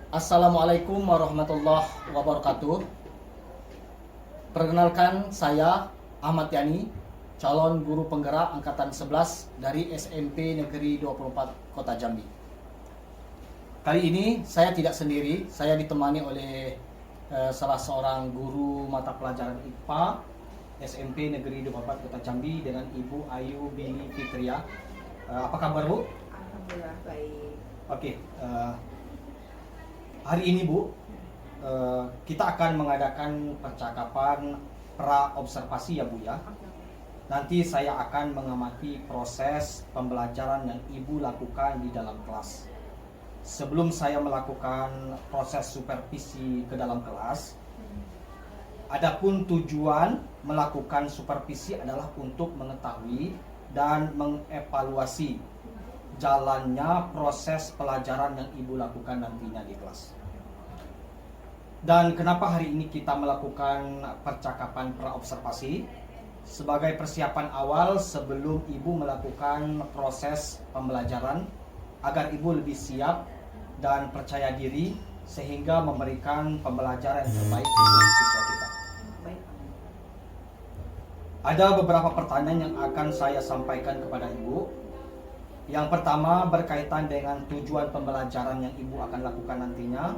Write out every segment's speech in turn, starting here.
Assalamualaikum warahmatullahi wabarakatuh. Perkenalkan, saya Ahmad Yani, calon guru penggerak angkatan 11 dari SMP Negeri 24 Kota Jambi. Kali ini saya tidak sendiri, saya ditemani oleh salah seorang guru mata pelajaran IPA SMP Negeri 24 Kota Jambi dengan Ibu Ayu Bini Fitria. Apa kabar, Bu? Alhamdulillah baik. Oke, hari ini, Bu, kita akan mengadakan percakapan pra-observasi ya, Bu ya. Nanti saya akan mengamati proses pembelajaran yang Ibu lakukan di dalam kelas. Sebelum saya melakukan proses supervisi ke dalam kelas, adapun tujuan melakukan supervisi adalah untuk mengetahui dan mengevaluasi jalannya proses pelajaran yang Ibu lakukan nantinya di kelas. Dan kenapa hari ini kita melakukan percakapan pra-observasi? Sebagai persiapan awal sebelum Ibu melakukan proses pembelajaran, agar Ibu lebih siap dan percaya diri sehingga memberikan pembelajaran yang terbaik untuk siswa kita. Baik. Ada beberapa pertanyaan yang akan saya sampaikan kepada Ibu. Yang pertama berkaitan dengan tujuan pembelajaran yang Ibu akan lakukan nantinya.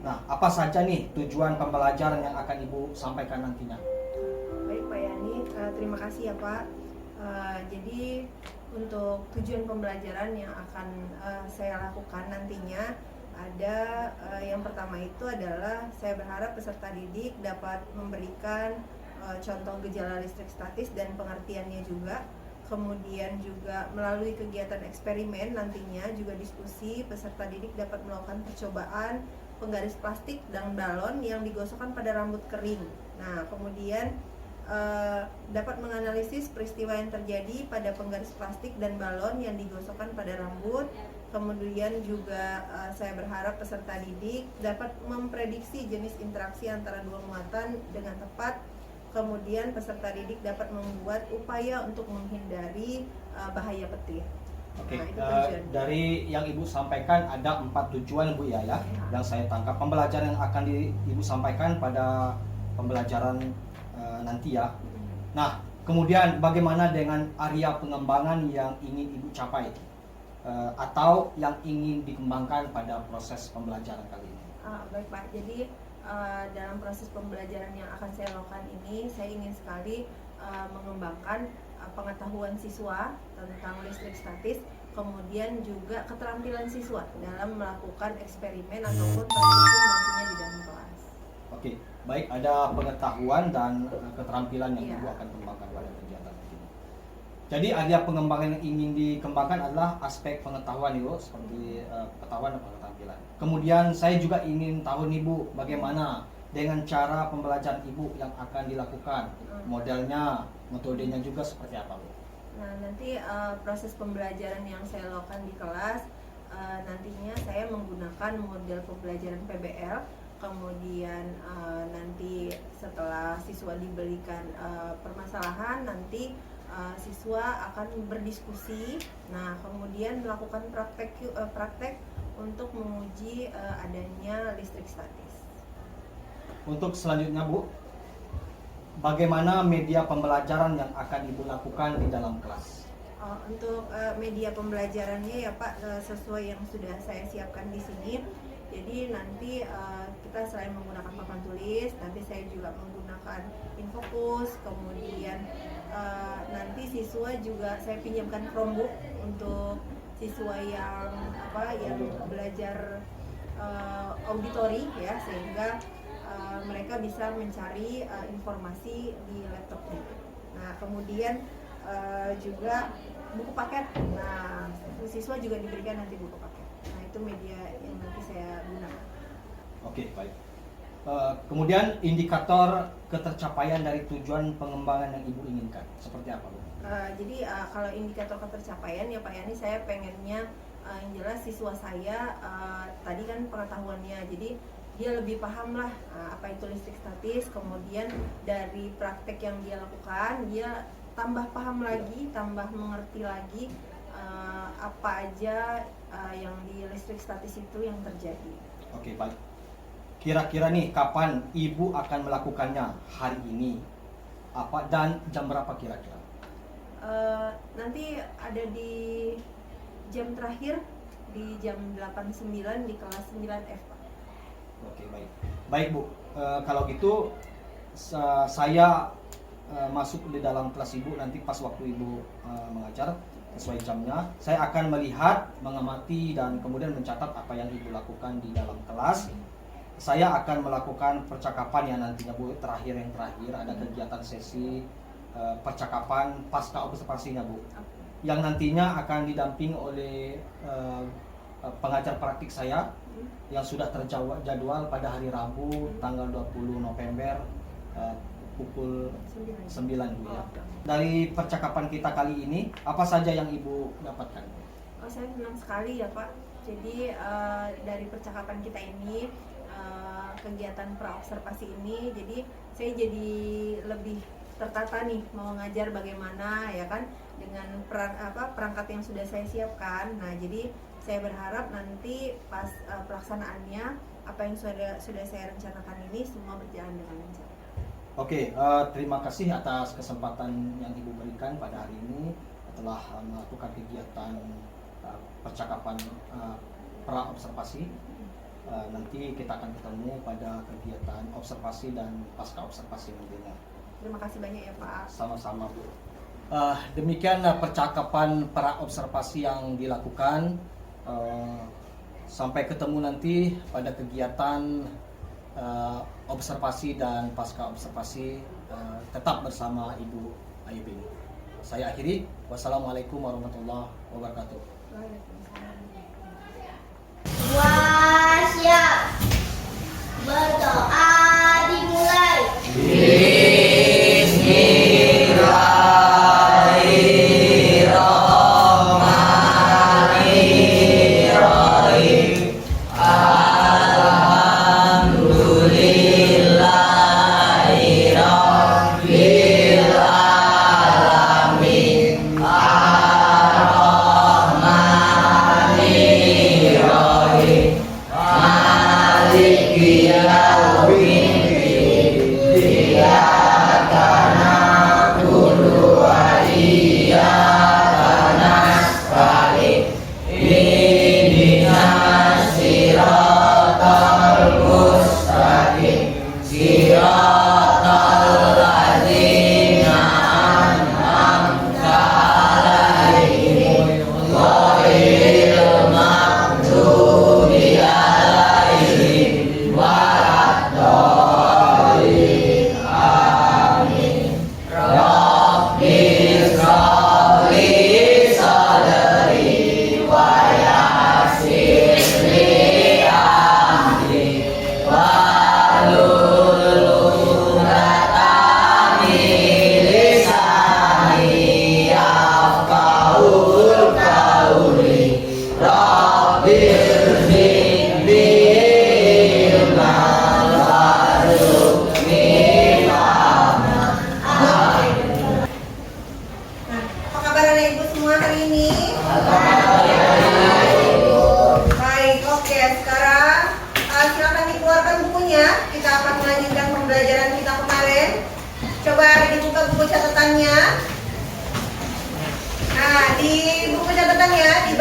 Nah, apa saja nih tujuan pembelajaran yang akan Ibu sampaikan nantinya? Baik Pak Yani, terima kasih ya Pak. Jadi untuk tujuan pembelajaran yang akan saya lakukan nantinya ada yang pertama itu adalah saya berharap peserta didik dapat memberikan contoh gejala listrik statis dan pengertiannya juga. Kemudian juga melalui kegiatan eksperimen nantinya juga diskusi peserta didik dapat melakukan percobaan penggaris plastik dan balon yang digosokkan pada rambut kering. Nah, kemudian dapat menganalisis peristiwa yang terjadi pada penggaris plastik dan balon yang digosokkan pada rambut. Kemudian juga saya berharap peserta didik dapat memprediksi jenis interaksi antara dua muatan dengan tepat. Kemudian peserta didik dapat membuat upaya untuk menghindari bahaya petir. Oke, Nah, itu tujuan. dari yang Ibu sampaikan ada 4 tujuan, Bu ya, yang saya tangkap. Pembelajaran yang akan Ibu sampaikan pada pembelajaran nanti ya. Nah, kemudian bagaimana dengan area pengembangan yang ingin Ibu capai atau yang ingin dikembangkan pada proses pembelajaran kali ini? Baik Pak, jadi dalam proses pembelajaran yang akan saya lakukan ini, saya ingin sekali mengembangkan pengetahuan siswa tentang listrik statis, kemudian juga keterampilan siswa dalam melakukan eksperimen ataupun praktikum nantinya di dalam kelas. Oke, baik, ada pengetahuan dan keterampilan yang Iya. Ibu akan kembangkan pada kegiatan ini. Jadi area pengembangan yang ingin dikembangkan adalah aspek pengetahuan, Ibu, seperti pengetahuan dan keterampilan. Kemudian saya juga ingin tahu nih, Bu, bagaimana dengan cara pembelajaran Ibu yang akan dilakukan, modelnya, metodenya juga seperti apa, Bu? Nah, nanti proses pembelajaran yang saya lakukan di kelas nantinya saya menggunakan model pembelajaran PBL. Kemudian nanti setelah siswa diberikan permasalahan, nanti siswa akan berdiskusi. Nah, kemudian melakukan praktek untuk menguji adanya listrik statis. Untuk selanjutnya, Bu, bagaimana media pembelajaran yang akan Ibu lakukan di dalam kelas? Untuk media pembelajarannya ya Pak, sesuai yang sudah saya siapkan di sini. Jadi nanti kita selain menggunakan papan tulis, nanti saya juga menggunakan Infocus. Kemudian nanti siswa juga saya pinjamkan Chromebook untuk siswa yang belajar auditori ya, sehingga mereka bisa mencari informasi di laptopnya. Nah, kemudian juga buku paket. Nah, siswa juga diberikan nanti buku paket. Nah, itu media yang nanti saya gunakan. Oke, baik. Kemudian indikator ketercapaian dari tujuan pengembangan yang Ibu inginkan seperti apa, Bu? Jadi kalau indikator ketercapaian ya Pak Yani, saya pengennya yang jelas siswa saya tadi kan pengetahuannya, jadi dia lebih paham lah apa itu listrik statis. Kemudian dari praktek yang dia lakukan, dia tambah paham lagi, tambah mengerti lagi apa aja yang di listrik statis itu yang terjadi. Oke, baik. Kira-kira nih kapan Ibu akan melakukannya? Hari ini apa dan jam berapa kira-kira? Nanti ada di jam terakhir di jam 8.9 di kelas 9F, Pak. Oke, baik. Baik, Bu. Kalau gitu saya masuk di dalam kelas Ibu nanti pas waktu Ibu mengajar sesuai jamnya. Saya akan melihat, mengamati dan kemudian mencatat apa yang Ibu lakukan di dalam kelas. Saya akan melakukan percakapan yang nantinya, Bu, terakhir ada kegiatan sesi percakapan pasca observasinya, Bu, yang nantinya akan didamping oleh pengajar praktik saya yang sudah terjadwal pada hari Rabu tanggal 20 November pukul 9, Bu, ya. Dari percakapan kita kali ini, apa saja yang Ibu dapatkan? Saya senang sekali ya, Pak. Jadi dari percakapan kita ini, kegiatan praobservasi ini, jadi saya jadi lebih tertata nih mau ngajar bagaimana ya kan dengan perangkat yang sudah saya siapkan. Nah, jadi saya berharap nanti pas pelaksanaannya apa yang sudah saya rencanakan ini semua berjalan dengan lancar. Oke, terima kasih atas kesempatan yang Ibu berikan pada hari ini telah melakukan kegiatan percakapan pra-observasi. Nanti kita akan ketemu pada kegiatan observasi dan pasca observasi nantinya. Terima kasih banyak ya, Pak. Sama-sama, Bu. Demikian percakapan pra-observasi yang dilakukan. Sampai ketemu nanti pada kegiatan observasi dan pasca observasi. Tetap bersama Ibu Ayubin. Saya akhiri. Wassalamualaikum warahmatullahi wabarakatuh. Siap. Berdoa dimulai.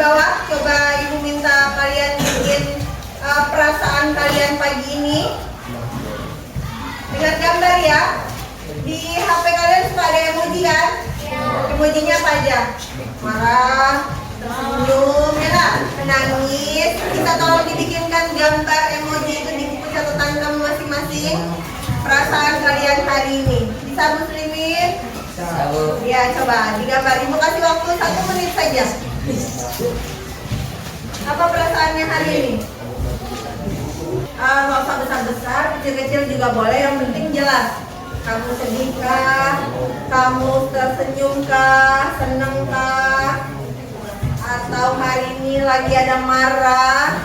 bawah, coba Ibu minta kalian bikin perasaan kalian pagi ini dengan gambar ya. Di HP kalian suka ada emoji kan? Emojinya apa aja? Marah, tersenyum, ya kan? Menangis. Kita tolong dibikinkan gambar emoji itu di buku catatan kamu masing-masing. Perasaan kalian hari ini. Bisa Muslimin? Ya, coba digambar. Ibu kasih waktu 1 menit saja. Apa perasaannya hari ini? Nggak usah besar-besar, kecil-kecil juga boleh, yang penting jelas. Kamu sedihkah? Kamu tersenyumkah? Senengkah? Atau hari ini lagi ada marah?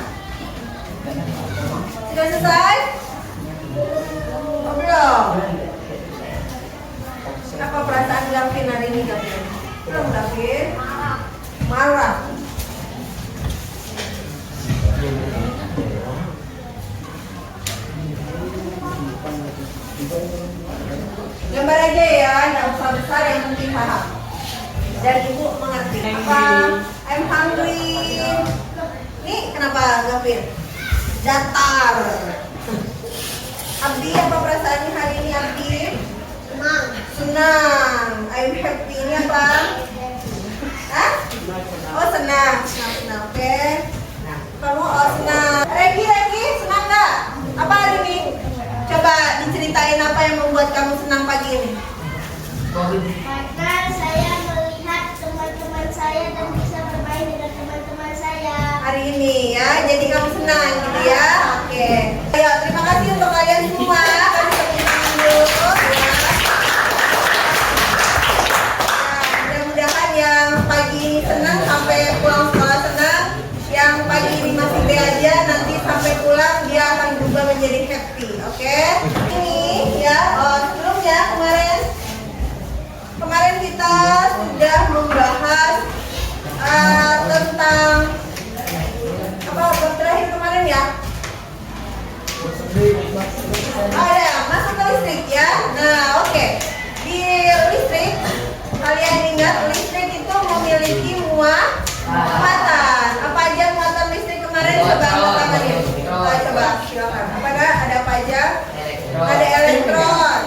Sudah selesai? Belum? Apa perasaan Gavin hari ini, Gavin? Belum, Gavin? Marah. dan ibu mengerti. Apa? I'm hungry. Nih kenapa Gavin? Datar. Abdi, apa perasaannya hari ini Abdi? Senang. Senang. I'm happy. Ini apa? Hah? Oh senang. Senang. Oke. Kamu oh senang. Regi, senang nggak? Apa hari ini? Coba diceritain apa yang membuat kamu senang pagi ini. Karena saya melihat teman-teman saya dan bisa bermain dengan teman-teman saya. Hari ini ya, jadi kamu senang gitu ya. Oke. Ayo, terima kasih untuk kalian semua. Kasih tepuk tangan dulu ya. Nah, mudah-mudahan yang pagi ini senang sampai pulang sekolah senang. Yang pagi ini masih B aja, nanti sampai pulang dia akan berubah menjadi happy. Oke? Ini ya, sebelumnya kemarin kita sudah membahas tentang apa terakhir kemarin ya? Ada masuk ke listrik ya. Nah, oke. Di listrik kalian ingat listrik itu memiliki muatan. Apa aja muatan listrik kemarin? Coba angkat tangannya. Coba silakan. Apakah ada apa aja? Ada elektron,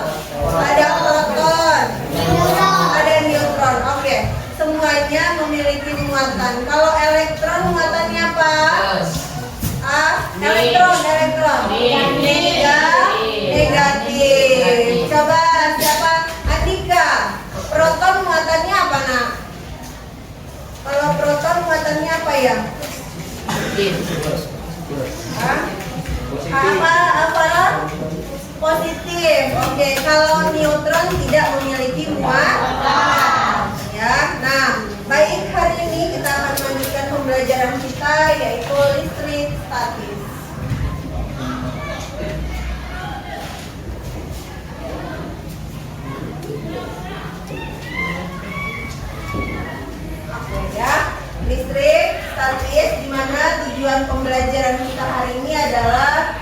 ada proton, ada neutron. Oke. Semuanya memiliki muatan. Kalau elektron muatannya apa? Elektron. Negatif. Coba siapa? Andika. Proton muatannya apa nak? Kalau proton muatannya apa ya? Apa? Positif. Oke. Kalau neutron tidak memiliki muatan. Ya. Nah, baik hari ini kita akan melanjutkan pembelajaran kita yaitu listrik statis. Oke ya, listrik statis di mana tujuan pembelajaran kita hari ini adalah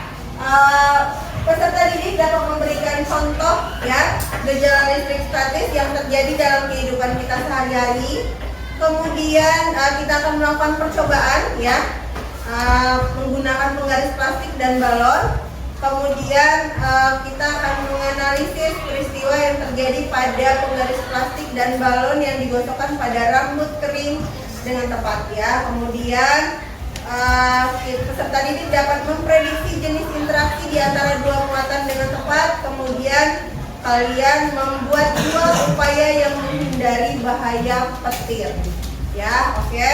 peserta didik dapat memberikan contoh ya gejala listrik statis yang terjadi dalam kehidupan kita sehari-hari. Kemudian kita akan melakukan percobaan ya menggunakan penggaris plastik dan balon. Kemudian kita akan menganalisis peristiwa yang terjadi pada penggaris plastik dan balon yang digosokkan pada rambut kering dengan tepat ya. Kemudian peserta didik dapat memprediksi jenis interaksi di antara dua muatan dengan tepat. Kemudian kalian membuat dua upaya yang menghindari bahaya petir. Ya, oke.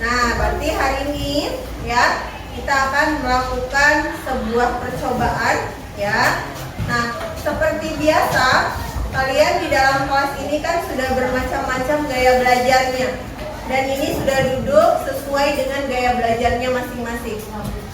Nah, berarti hari ini ya kita akan melakukan sebuah percobaan ya. Nah, seperti biasa kalian di dalam kelas ini kan sudah bermacam-macam gaya belajarnya. Dan ini sudah duduk sesuai dengan gaya belajarnya masing-masing.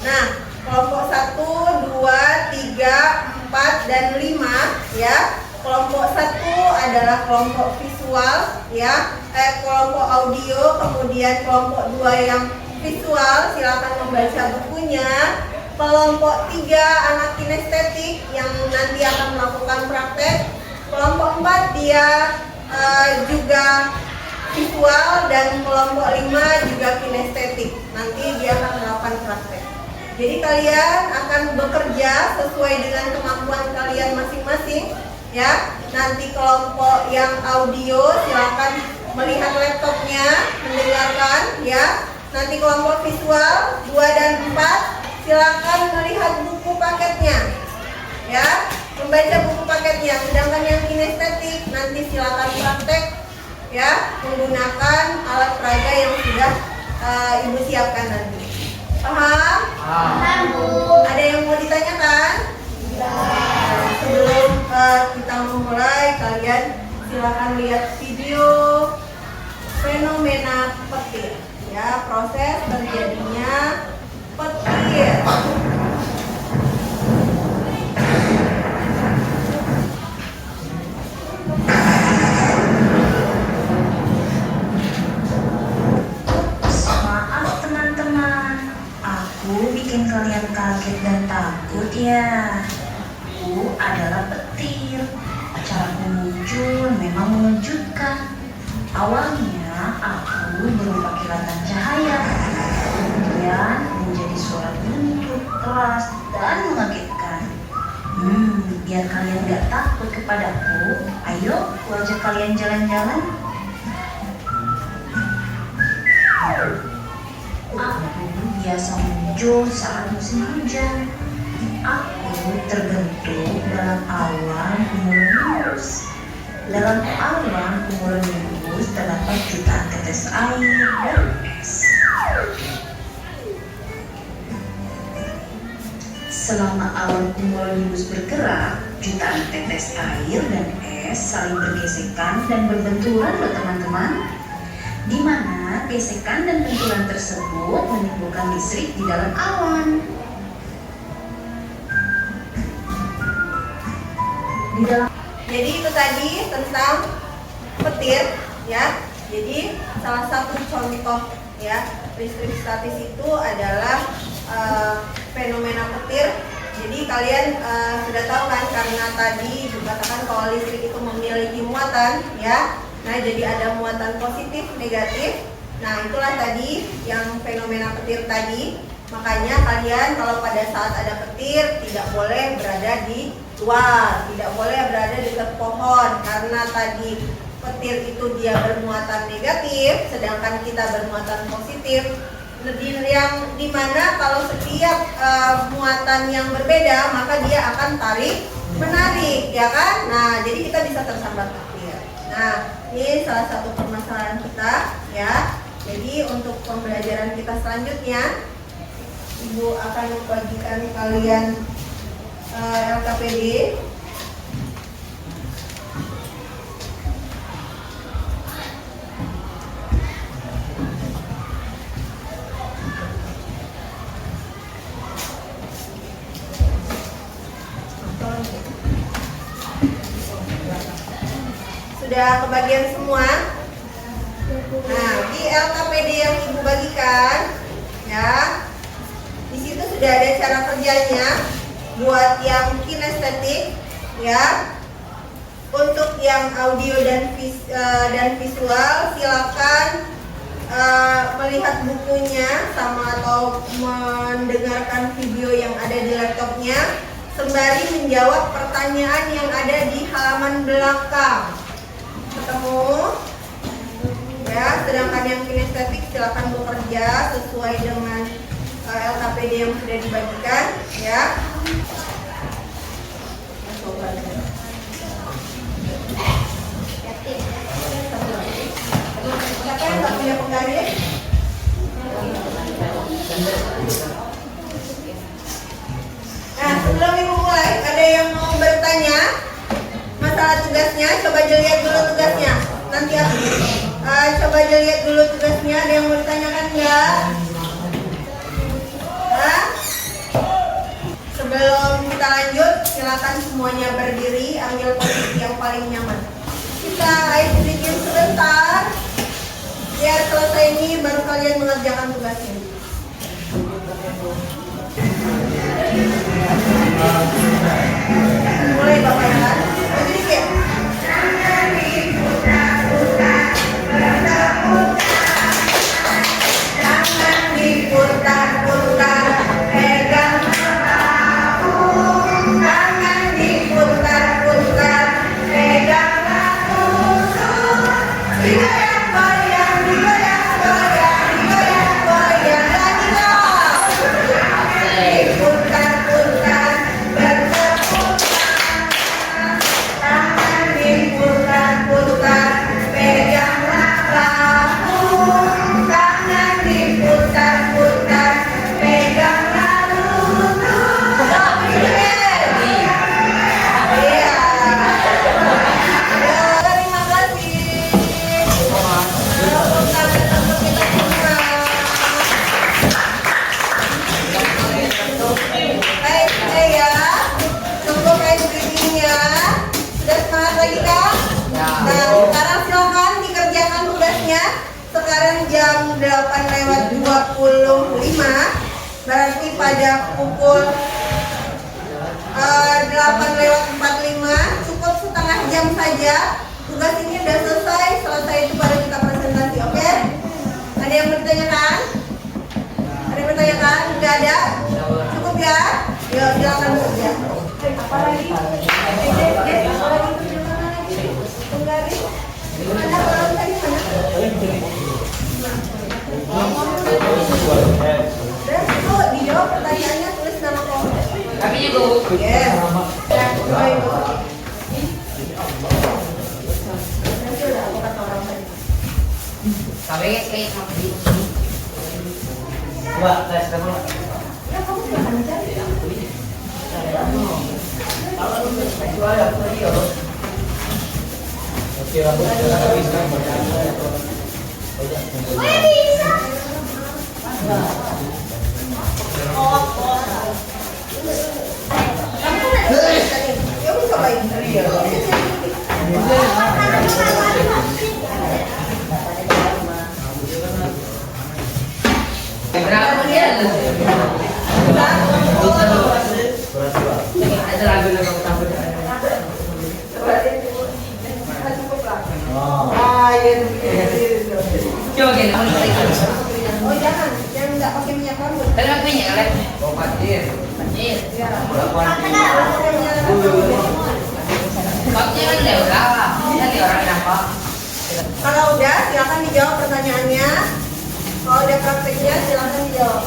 Nah, kelompok 1, 2, 3, 4, dan 5 ya. Kelompok 1 adalah kelompok visual ya, kelompok audio, kemudian kelompok 2 yang visual, silakan membaca bukunya. Kelompok 3 anak kinestetik yang nanti akan melakukan praktek. Kelompok 4 dia juga visual, dan kelompok 5 juga kinestetik. Nanti dia akan melakukan praktek. Jadi kalian akan bekerja sesuai dengan kemampuan kalian masing-masing ya. Nanti kelompok yang audio silakan melihat laptopnya, mendengarkan ya. Nanti kelompok visual 2 dan 4 silakan melihat buku paketnya ya, membaca buku paketnya. Sedangkan yang kinestetik nanti silakan praktek ya, menggunakan alat peraga yang sudah ibu siapkan nanti. Paham? Paham, Bu. Ada yang mau ditanyakan? Sebelum kita memulai, kalian silakan lihat video fenomena petir ya, proses terjadinya petir. Maaf teman-teman, aku bikin kalian kaget dan takut ya. Aku adalah petir. Caraku muncul memang mengejutkan. Awalnya aku berupa kilatan cahaya, kemudian menjadi suara buntut keras dan mengagetkan. Biar kalian gak takut kepadaku, ayo aku ajak kalian jalan-jalan. Aku biasa muncul saat musim hujan. Aku terbentuk dalam awan cumulonimbus. Dalam awan cumulonimbus terdapat jutaan tetes air dan es. Selama awan cumulonimbus bergerak, jutaan tetes air dan es saling bergesekan dan berbenturan loh teman-teman. Di mana gesekan dan benturan tersebut menimbulkan listrik di dalam awan. Jadi itu tadi tentang petir ya. Jadi salah satu contoh ya listrik statis itu adalah fenomena petir. Jadi kalian sudah tahu kan, karena tadi dikatakan kalau listrik itu memiliki muatan ya. Nah, jadi ada muatan positif, negatif. Nah, itulah tadi yang fenomena petir tadi. Makanya kalian kalau pada saat ada petir tidak boleh berada di luar, tidak boleh berada di dekat pohon, karena tadi petir itu dia bermuatan negatif, sedangkan kita bermuatan positif. Yang dimana kalau setiap muatan yang berbeda maka dia akan tarik menarik, ya kan? Nah, jadi kita bisa tersambar petir. Nah, ini salah satu permasalahan kita ya. Jadi untuk pembelajaran kita selanjutnya, Ibu akan membagikan kalian LKPD. Sudah kebagian semua? Nah, di LKPD yang Ibu bagikan ya, di situ sudah ada cara kerjanya buat yang kinestetik ya. Untuk yang audio dan visual silakan melihat bukunya sama atau mendengarkan video yang ada di laptopnya sembari menjawab pertanyaan yang ada di halaman belakang. Ketemu ya, sedangkan yang kinestetik silakan bekerja sesuai dengan LKPD yang sudah dibagikan ya. Siapa yang tak punya penggaris? Nah, sebelum Ibu mulai, ada yang mau bertanya masalah tugasnya? Coba dilihat dulu tugasnya. Nanti aku coba dilihat dulu tugasnya. Ada yang mau ditanyakan enggak? Sebelum kita lanjut, silakan semuanya berdiri, ambil posisi yang paling nyaman. Kita sedikit sebentar, biar selesai ini baru kalian mengerjakan tugasnya. Mulai Bapak ya. Sedikit. Jangan diputar-putar, pegang bahu. Jangan diputar-putar, pegang bahu. Digoyang-goyang, digoyang-goyang, digoyang-goyang. Lagi dong. Diputar-putar, berputar. Tangan diputar-putar, peganglah bahu. Tangan diputar-putar, peganglah lutut. Iya. Terima kasih. Tepuk tangan untuk kita semua. Baik, ya. Tunggu kain readingnya. Sudah semangat lagi kan? Nah, sekarang silakan dikerjakan tugasnya. Sekarang jam 8:25. Berarti pada pukul 8:45, cukup setengah jam saja. Tugas ini sudah selesai. Selesai itu baru kita presentasi, oke? Kami juga Bu. Yes. Baik, Bu. Nanti udah aku kata orang tadi. Kami kayak sama Coba tes dulu. Ya kamu silakan aja. Oke, rambut kita bisa Kamu kan ada tadi. Ya udah cobain. berapa dia? Ada lagu yang kamu tahu? Ah, iya. Coba kita Oh jangan, yang nggak pakai minyak rambut. Tapi aku minyak kalian. Oh, patir. Patir. Ya. Pakai minyak rambut. Patir kan udah berapa? Tadi orang apa? Kalau udah, silakan dijawab pertanyaannya. Kalau udah prakteknya, silakan dijawab.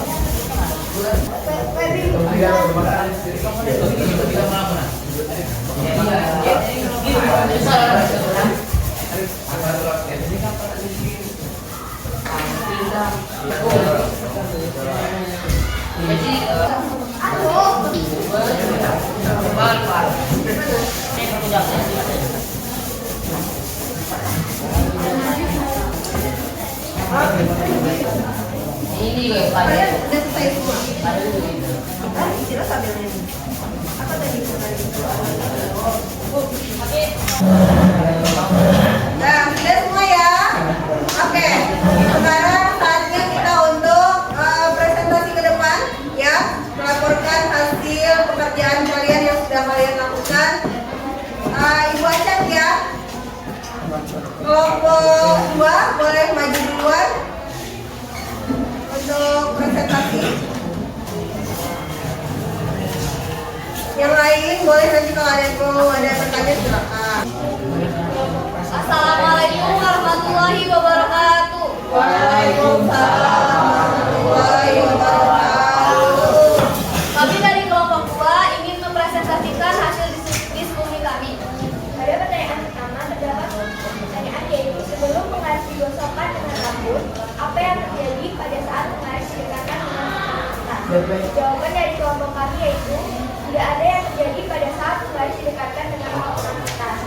Ini loh yang Kalian paling. udah selesai semua? Istirahat sambil nyanyi. Apa tadi pertanyaan? Nah, sudah semua ya? Oke, sekarang saatnya kita untuk presentasi ke depan ya, melaporkan hasil pekerjaan kalian yang sudah kalian lakukan. Ibu Acat ya, kelompok 2 boleh maju duluan untuk presentasi. Yang lain boleh nanti kalau ada pertanyaan silakan. Assalamualaikum warahmatullahi wabarakatuh. Waalaikumsalam warahmatullahi wabarakatuh. Kami dari kelompok 2 ingin mempresentasikan hasil diskusi kami. Pada pertanyaan pertama terdapat pertanyaan yaitu sebelum penggaris digosokkan dengan rambut, apa yang terjadi pada saat penggaris didekatkan dengan kertas? Jawaban dari kelompok kami yaitu tidak ada yang terjadi pada saat penggaris didekatkan dengan potongan kertas.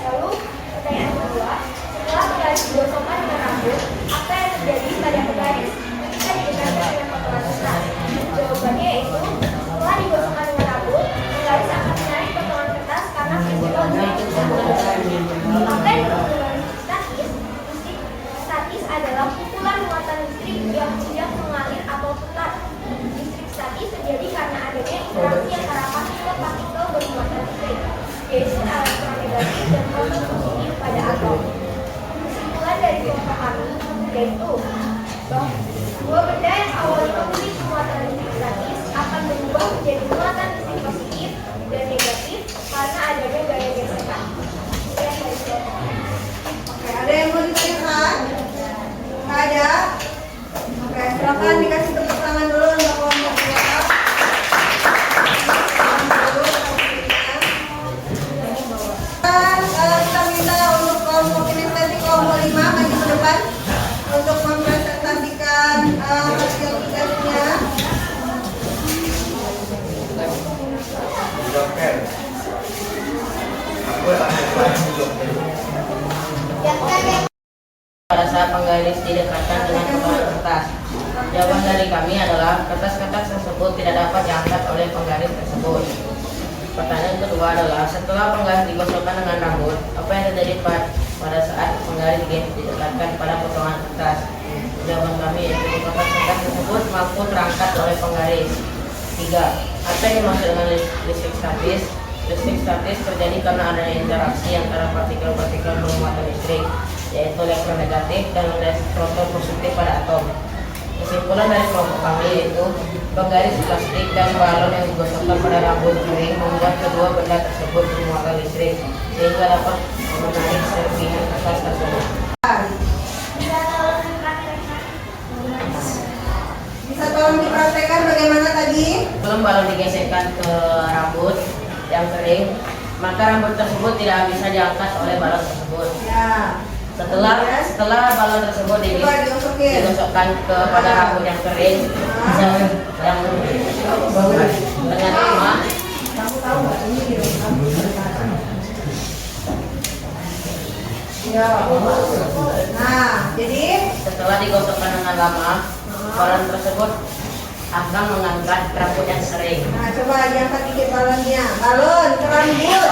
Lalu pertanyaan kedua, setelah penggaris digosokkan dengan rambut, apa yang terjadi pada penggaris ketika didekatkan dengan potongan kertas? Jawabannya yaitu setelah digosokkan dengan rambut, penggaris akan menarik potongan kertas karena fisikal Apa yang disebut dengan statis? Statis adalah pukulan muatan listrik yang tidak mengalir atau tetap. Listrik statis terjadi karena adanya interaksi antara partikel-partikel bermuatan listrik, yaitu elektron negatif dan proton positif pada atom. Kesimpulan dari kelompok kami yaitu bahwa dua benda yang awalnya memiliki muatan listrik statis akan berubah menjadi muatan listrik positif dan negatif karena adanya gaya gesekan. Sekian dari kelompok kami. Oke, ada yang mau ditanyakan? Nggak ada? Oke, silakan dikasih tepuk tangan dulu untuk kelompok 2. Kita minta untuk kelompok kinesthetik kelompok 5 maju ke depan untuk mempresentasikan hasil tugasnya. Pada saat penggaris didekatkan dengan potongan kertas. Jawaban dari kami adalah kertas-kertas tersebut tidak dapat diangkat oleh penggaris tersebut. Pertanyaan kedua adalah setelah penggaris digosokkan dengan rambut, apa yang terjadi pada saat penggaris didekatkan pada potongan kertas? Jawaban kami yaitu kertas-kertas tersebut mampu terangkat oleh penggaris. 3. Apa yang dimaksud dengan listrik statis? Listrik statis terjadi karena adanya interaksi antara partikel-partikel bermuatan listrik, yaitu elektron negatif dan proton positif pada atom. Kesimpulan dari kelompok kami yaitu penggaris plastik dan balon yang digosokkan pada rambut kering membuat kedua benda tersebut bermuatan listrik sehingga dapat menarik serpihan kertas tersebut. Bisa tolong tolong dipraktekkan bagaimana tadi? Sebelum balon digesekkan ke rambut yang kering, maka rambut tersebut tidak bisa diangkat oleh balon tersebut. Ya. Setelah balon tersebut Coba digosokin. digosokkan kepada rambut yang kering, yang dengan lemah, Kamu tahu nggak ini di ya. Nah, jadi setelah digosokkan dengan lama, balon tersebut akan mengangkat rambut yang kering. nah coba diangkat dikit balonnya. Balon ke rambut.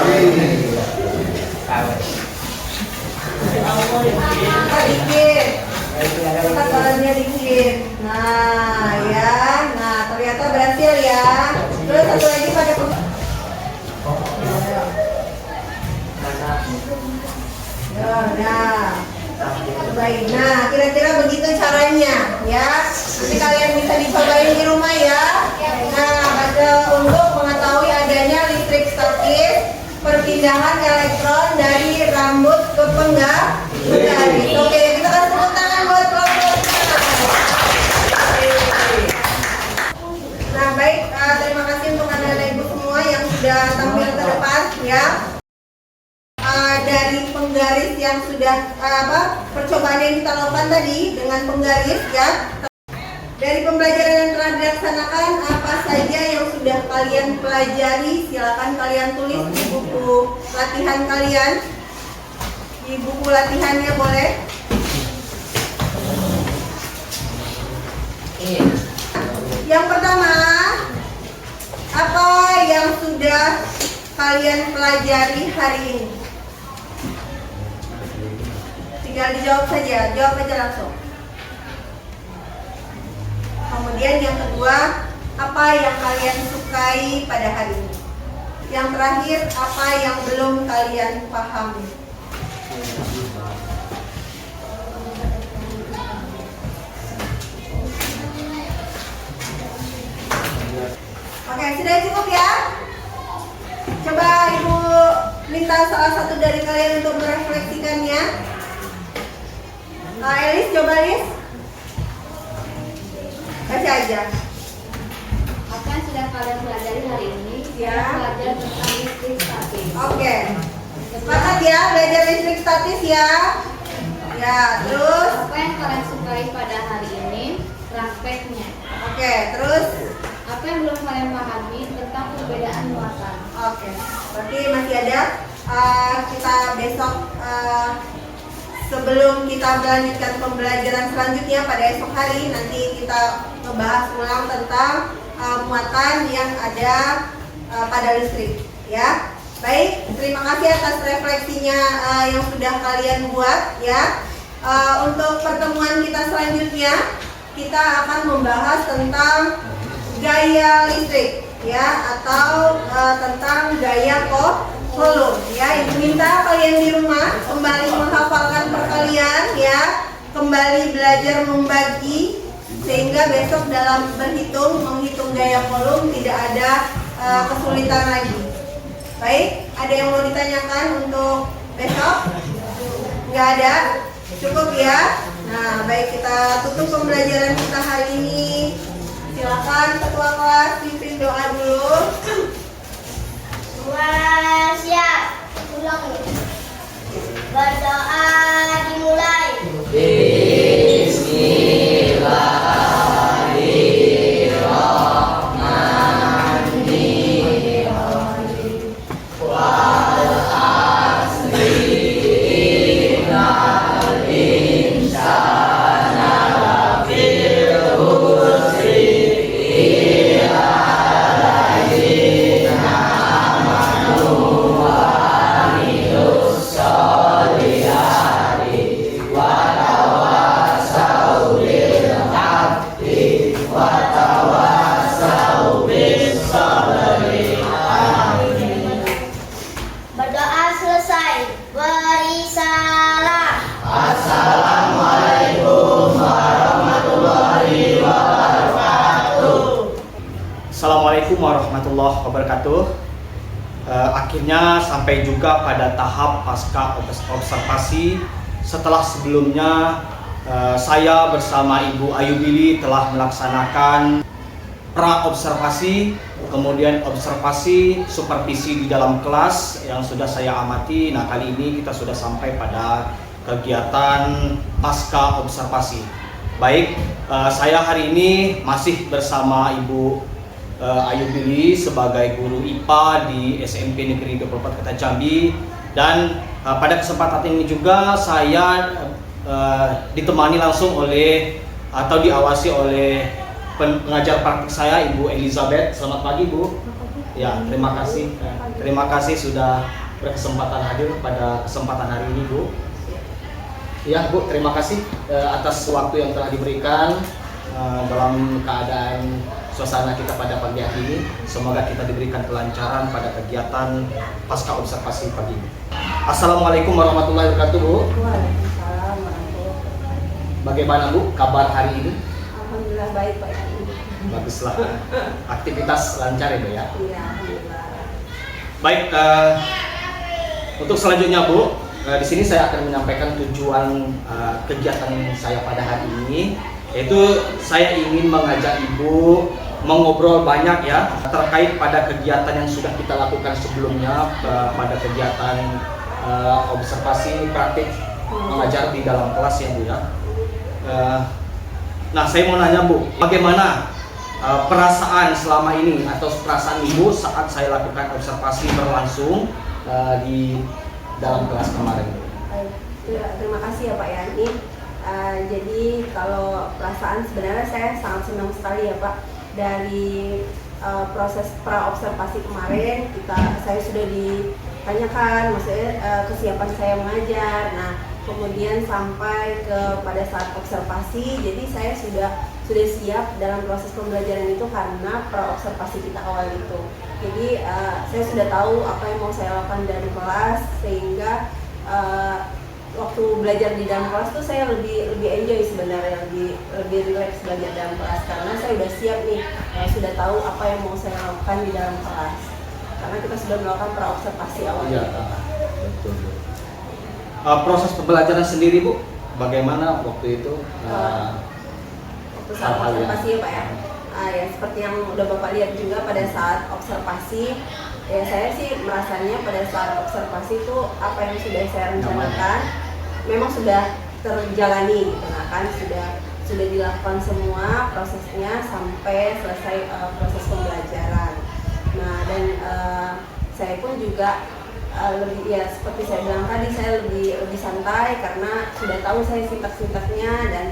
Angkat dikit. Angkat balonnya dikit. Nah, ya. Nah, ternyata berhasil ya. Terus satu lagi pada nah, baik. Nah, kira-kira begitu caranya, ya. Nanti kalian bisa dicobain di rumah ya. Nah, untuk mengetahui adanya listrik statis, perpindahan elektron dari rambut ke penggaris. Oke, kita kasih tepuk tangan buat kelompok. Nah, baik. Terima kasih untuk anak-anak ibu semua yang sudah tampil ke depan, ya. Dari penggaris yang sudah percobaan yang kita lakukan tadi dengan penggaris ya, dari pembelajaran yang telah dilaksanakan apa saja yang sudah kalian pelajari, silakan kalian tulis di buku latihan kalian, di buku latihannya boleh. Yang pertama, apa yang sudah kalian pelajari hari ini? Tinggal dijawab saja, jawab aja langsung. Kemudian yang kedua, apa yang kalian sukai pada hari ini? Yang terakhir, apa yang belum kalian pahami? Oke, sudah cukup ya? Coba Ibu minta salah satu dari kalian untuk merefleksikannya. Elis, coba Elis. Baca aja. Apa yang sudah kalian pelajari hari ini? Ya. Belajar tentang listrik statis. Oke. Sepakat ya, belajar listrik statis ya. Ya, terus. Apa yang kalian sukai pada hari ini? Prakteknya. Oke, terus. Apa yang belum kalian pahami tentang perbedaan muatan? Oke, berarti masih ada. Kita besok sebelum kita melanjutkan pembelajaran selanjutnya pada esok hari, nanti kita membahas ulang tentang muatan yang ada pada listrik ya. Baik, terima kasih atas refleksinya yang sudah kalian buat ya. Untuk pertemuan kita selanjutnya, kita akan membahas tentang gaya listrik ya, atau tentang gaya kolom ya. Ibu minta kalian di rumah kembali menghafalkan perkalian ya, kembali belajar membagi, sehingga besok dalam menghitung gaya kolom tidak ada kesulitan lagi. Baik, ada yang mau ditanyakan untuk besok? Nggak ada? Cukup ya? Nah, baik, kita tutup pembelajaran kita hari ini. Silakan ketua kelas pimpin doa dulu. Semua siap. Ulang. Berdoa dimulai. Berdoa selesai. Beri salam. Assalamualaikum warahmatullahi wabarakatuh. Akhirnya sampai juga pada tahap pasca observasi. Setelah sebelumnya saya bersama Ibu Ayu Billy telah melaksanakan pra-observasi, kemudian observasi, supervisi di dalam kelas yang sudah saya amati. Nah, kali ini kita sudah sampai pada kegiatan pasca observasi. Baik, saya hari ini masih bersama Ibu Ayu Billy sebagai guru IPA di SMP Negeri 24 Kota Jambi, dan pada kesempatan ini juga saya ditemani langsung oleh atau diawasi oleh pengajar praktik saya, Ibu Elizabeth. Selamat pagi, Bu. Ya, terima kasih. Terima kasih sudah berkesempatan hadir pada kesempatan hari ini, Bu. Ya, Bu, terima kasih atas waktu yang telah diberikan dalam keadaan suasana kita pada pagi hari ini. Semoga kita diberikan kelancaran pada kegiatan pasca observasi pagi ini. Assalamualaikum warahmatullahi wabarakatuh, Bu. Waalaikumsalam warahmatullahi wabarakatuh. Bagaimana, Bu, kabar hari ini? Alhamdulillah baik Pak. Baguslah. Aktivitas lancar ya, Bu ya? Iya, alhamdulillah. Baik, untuk selanjutnya, Bu, di sini saya akan menyampaikan tujuan kegiatan saya pada hari ini, yaitu saya ingin mengajak Ibu mengobrol banyak ya terkait pada kegiatan yang sudah kita lakukan sebelumnya pada kegiatan observasi praktik mengajar di dalam kelas ya, Bu ya. Nah, saya mau nanya, Bu, bagaimana perasaan selama ini atau perasaan Ibu saat saya lakukan observasi berlangsung di dalam kelas kemarin? Terima kasih ya Pak Yani. Jadi kalau perasaan sebenarnya saya sangat senang sekali ya Pak, dari proses pra observasi kemarin saya sudah ditanyakan maksudnya kesiapan saya mengajar. Nah, kemudian sampai pada saat observasi, jadi saya sudah siap dalam proses pembelajaran itu karena pra observasi kita awal itu. Jadi saya sudah tahu apa yang mau saya lakukan dari kelas, sehingga waktu belajar di dalam kelas tuh saya lebih enjoy sebenarnya, lebih relax belajar dalam kelas karena saya sudah siap nih, sudah tahu apa yang mau saya lakukan di dalam kelas karena kita sudah melakukan pra observasi awal. Iya, betul. Proses pembelajaran sendiri, Bu, bagaimana waktu itu? Waktu saat observasi ya Pak ya. Ya seperti yang udah Bapak lihat juga pada saat observasi, ya saya sih merasanya pada saat observasi itu apa yang sudah saya rencanakan memang sudah terjalani gitu. Nah, kan sudah dilakukan semua prosesnya sampai selesai proses pembelajaran. Nah, dan saya pun juga lebih ya seperti saya bilang tadi, saya lebih santai karena sudah tahu saya sintaks-sintaksnya dan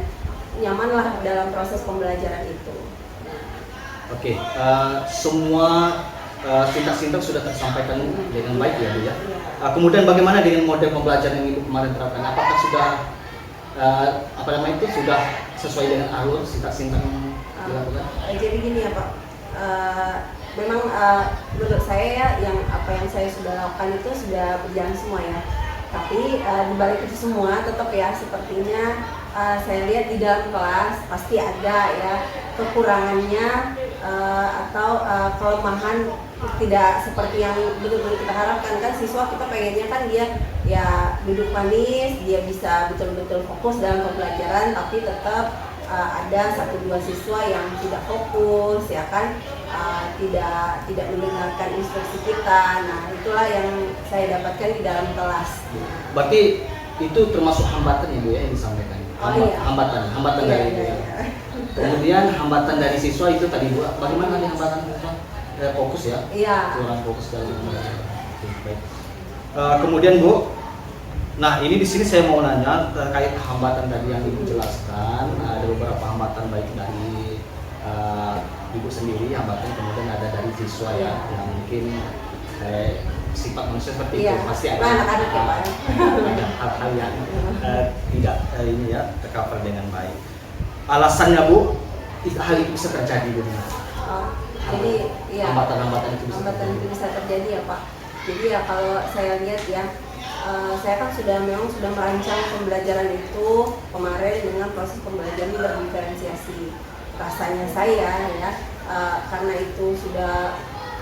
nyamanlah dalam proses pembelajaran itu. Oke, semua sintaks-sintaks sudah tersampaikan dengan baik ya, Bu ya. Kemudian bagaimana dengan model pembelajaran yang Ibu kemarin terapkan? Apakah sudah sudah sesuai dengan alur sintaks-sintaks yang dilakukan? Jadi gini ya Pak, memang menurut saya ya apa yang saya sudah lakukan itu sudah berjalan semua ya. Tapi dibalik itu semua tetap ya sepertinya saya lihat di dalam kelas pasti ada ya kekurangannya atau kelemahan tidak seperti yang betul-betul kita harapkan. Kan siswa kita pengennya kan dia ya duduk manis, dia bisa betul-betul fokus dalam pembelajaran, tapi tetap ada 1-2 siswa yang tidak fokus ya kan, tidak mendengarkan instruksi kita. Nah, itulah yang saya dapatkan di dalam kelas. Berarti itu termasuk hambatan ya, Bu ya, yang disampaikan. Iya. Hambatan dari Ibu ya. Kemudian hambatan dari siswa itu tadi, Bu, bagaimana nih hambatan siswa? Fokus ya? Iya. Kurang fokus dari pembelajaran. Baik. Kemudian, Bu, nah ini di sini saya mau nanya terkait hambatan tadi yang Ibu jelaskan. Ada beberapa hambatan baik dari Ibu sendiri, hambatan, kemudian ada dari siswa ya, yang mungkin sifat manusia seperti itu pasti ada anak-anak ya Pak. Ada hal-hal yang tidak ini ya tercover dengan baik. Alasannya, Bu, hal itu bisa terjadi benar. Jadi ya hambatan-hambatan itu bisa terjadi ya Pak. Jadi ya kalau saya lihat ya, saya kan memang sudah merancang pembelajaran itu kemarin dengan proses pembelajaran berdiferensiasi. Rasanya saya ya karena itu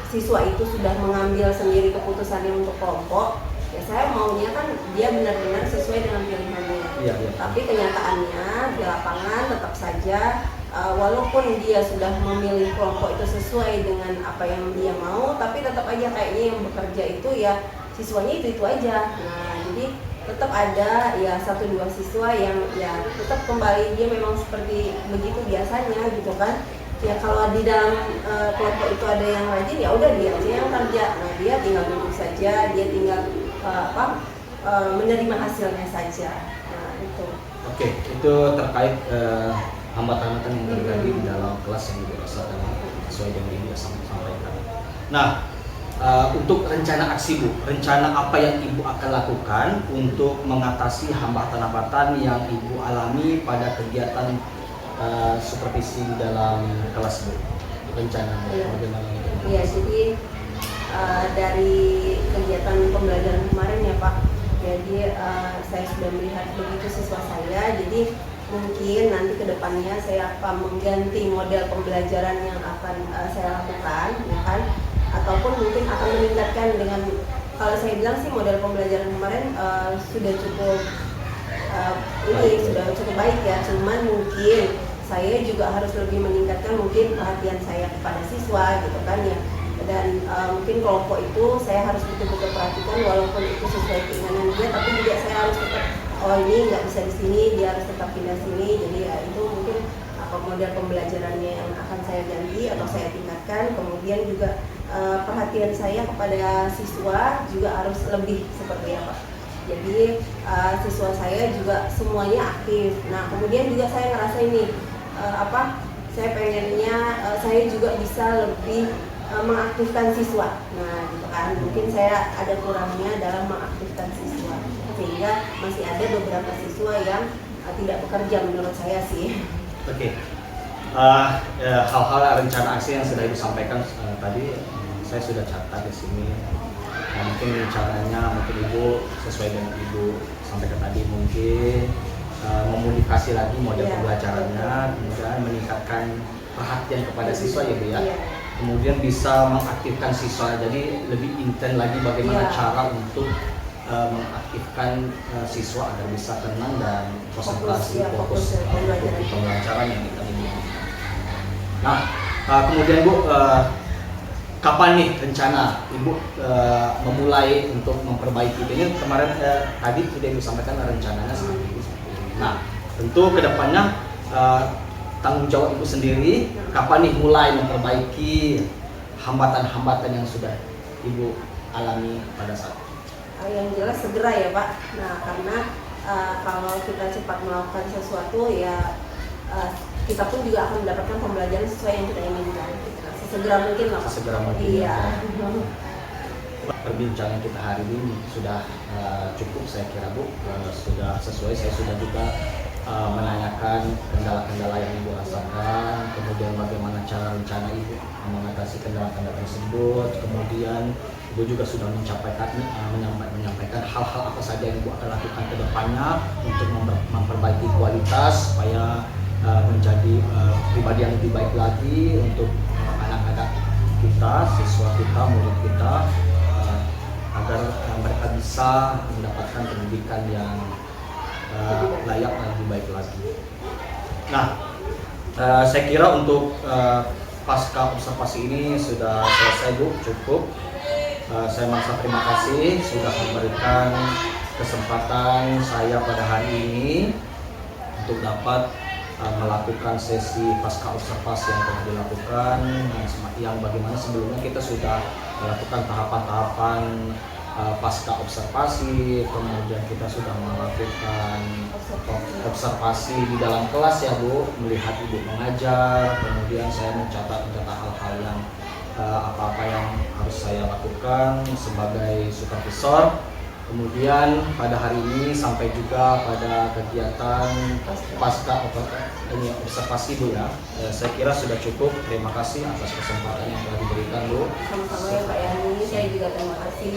siswa itu sudah mengambil sendiri keputusannya untuk kelompok, ya saya maunya kan dia benar-benar sesuai dengan pilihannya. Iya. Tapi kenyataannya di lapangan tetap saja walaupun dia sudah memilih kelompok itu sesuai dengan apa yang dia mau, tapi tetap aja kayaknya yang bekerja itu ya siswanya itu aja. Nah, jadi tetap ada ya 1-2 siswa yang ya tetap kembali dia memang seperti begitu biasanya gitu kan. Ya kalau di dalam kelompok itu ada yang rajin ya udah dia aja yang kerja. Nah, dia tinggal duduk saja, dia tinggal menerima hasilnya saja. Nah, itu. Oke, itu terkait hambatan-hambatan yang terjadi di dalam kelas yang Ibu rasakan sesuai dengan yang Ibu sampaikan. Nah, untuk rencana aksi Bu, rencana apa yang Ibu akan lakukan untuk mengatasi hambatan-hambatan yang Ibu alami pada kegiatan supervisi di dalam kelas Bu? Rencananya bagaimana? Iya, jadi dari kegiatan pembelajaran kemarin ya Pak, jadi saya sudah melihat begitu siswa saya, jadi mungkin nanti ke depannya saya akan mengganti model pembelajaran yang akan saya lakukan, ya kan? Ataupun mungkin akan meningkatkan dengan, kalau saya bilang sih model pembelajaran kemarin sudah cukup sudah cukup baik ya, cuman mungkin saya juga harus lebih meningkatkan mungkin perhatian saya kepada siswa gitu kan ya. Dan mungkin kelompok itu saya harus betul-betul perhatikan walaupun itu sesuai keinginan dia, tapi juga saya harus tetap, oh ini nggak bisa di sini, dia harus tetap pindah sini. Jadi ya, itu mungkin model pembelajarannya yang akan saya ganti atau saya tingkatkan. Kemudian juga perhatian saya kepada siswa juga harus lebih seperti apa. Jadi siswa saya juga semuanya aktif. Nah, kemudian juga saya ngerasa ini saya pengennya saya juga bisa lebih mengaktifkan siswa. Nah, gitu kan. Mungkin saya ada kurangnya dalam mengaktifkan siswa, sehingga masih ada beberapa siswa yang tidak bekerja menurut saya sih. Oke. Hal-hal rencana aksi yang sudah Ibu sampaikan tadi saya sudah catat di sini. Nah, mungkin rencananya mungkin Ibu sesuai dengan Ibu sampaikan tadi, mungkin memodifikasi lagi model pembelajarannya, kemudian meningkatkan perhatian kepada siswa ya Bu ya. Kemudian bisa mengaktifkan siswa, jadi lebih intens lagi bagaimana cara untuk mengaktifkan siswa agar bisa tenang dan konsentrasi fokus pembelajaran yang kita inginkan. Nah, kemudian Bu, kapan nih rencana Ibu memulai untuk memperbaiki ini? Kemarin tadi sudah Ibu sampaikan rencananya seperti itu. Nah, tentu kedepannya tanggung jawab Ibu sendiri, kapan nih mulai memperbaiki hambatan-hambatan yang sudah Ibu alami pada saat itu? Yang jelas segera ya Pak. Nah, karena kalau kita cepat melakukan sesuatu ya kita pun juga akan mendapatkan pembelajaran sesuai yang kita inginkan. Sesegera mungkin lah Pak. Sesegera mungkin. Iya. Perbincangan kita hari ini sudah cukup saya kira Bu, sudah sesuai. Saya sudah juga menanyakan kendala-kendala yang Ibu rasakan, kemudian bagaimana cara rencana Ibu mengatasi kendala-kendala tersebut, kemudian Ibu juga sudah menyampaikan hal-hal apa saja yang Ibu akan lakukan ke depannya untuk memperbaiki kualitas supaya menjadi pribadi yang lebih baik lagi untuk anak-anak kita, siswa kita, murid kita, agar mereka bisa mendapatkan pendidikan yang layak dan lebih baik lagi. Nah, saya kira untuk pasca observasi ini sudah selesai Bu, cukup. Saya merasa terima kasih sudah memberikan kesempatan saya pada hari ini untuk dapat melakukan sesi pasca observasi yang telah dilakukan, yang bagaimana sebelumnya kita sudah melakukan tahapan-tahapan pasca observasi, kemudian kita sudah melakukan observasi di dalam kelas ya Bu, melihat Ibu mengajar, kemudian saya mencatat hal-hal yang apa-apa yang harus saya lakukan sebagai supervisor. Kemudian pada hari ini sampai juga pada kegiatan pasca observasi Bu ya. Saya kira sudah cukup. Terima kasih atas kesempatan yang telah diberikan Bu. Sama-sama ya Pak Yani, saya juga terima kasih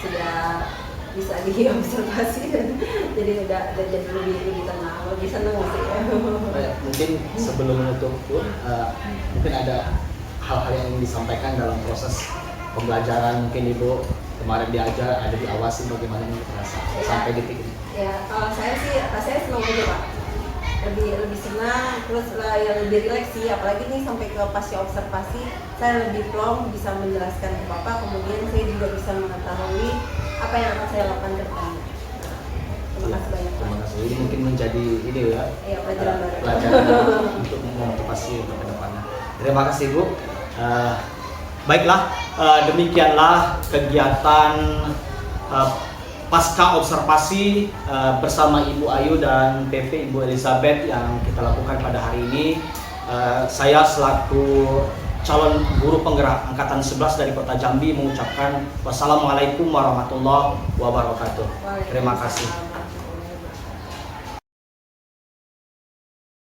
sudah bisa diobservasi dan jadi udah jadi lebih tenang, lebih senang sih ya. Mungkin sebelum menutup Bu, mungkin ada hal-hal yang ingin disampaikan dalam proses pembelajaran. Mungkin Ibu kemarin diajar, ada diawasi, bagaimana ini terasa sampai detik ini? Ya, kalau saya sih rasanya senang aja Pak. lebih senang, terus yang lebih rileks sih, apalagi nih sampai ke pasca observasi saya lebih plong bisa menjelaskan ke Bapak, kemudian saya juga bisa mengetahui apa yang akan saya lakukan ke depannya. Terima kasih banyak Pak. Terima kasih. Ini mungkin menjadi ini ya. Iya, pelajaran baru. Pelajaran untuk memotivasi untuk ke depannya. Terima kasih Bu. Baiklah, demikianlah kegiatan pasca observasi bersama Ibu Ayu dan PP Ibu Elizabeth yang kita lakukan pada hari ini. Saya selaku calon guru penggerak angkatan 11 dari Kota Jambi mengucapkan wassalamualaikum warahmatullahi wabarakatuh. Terima kasih.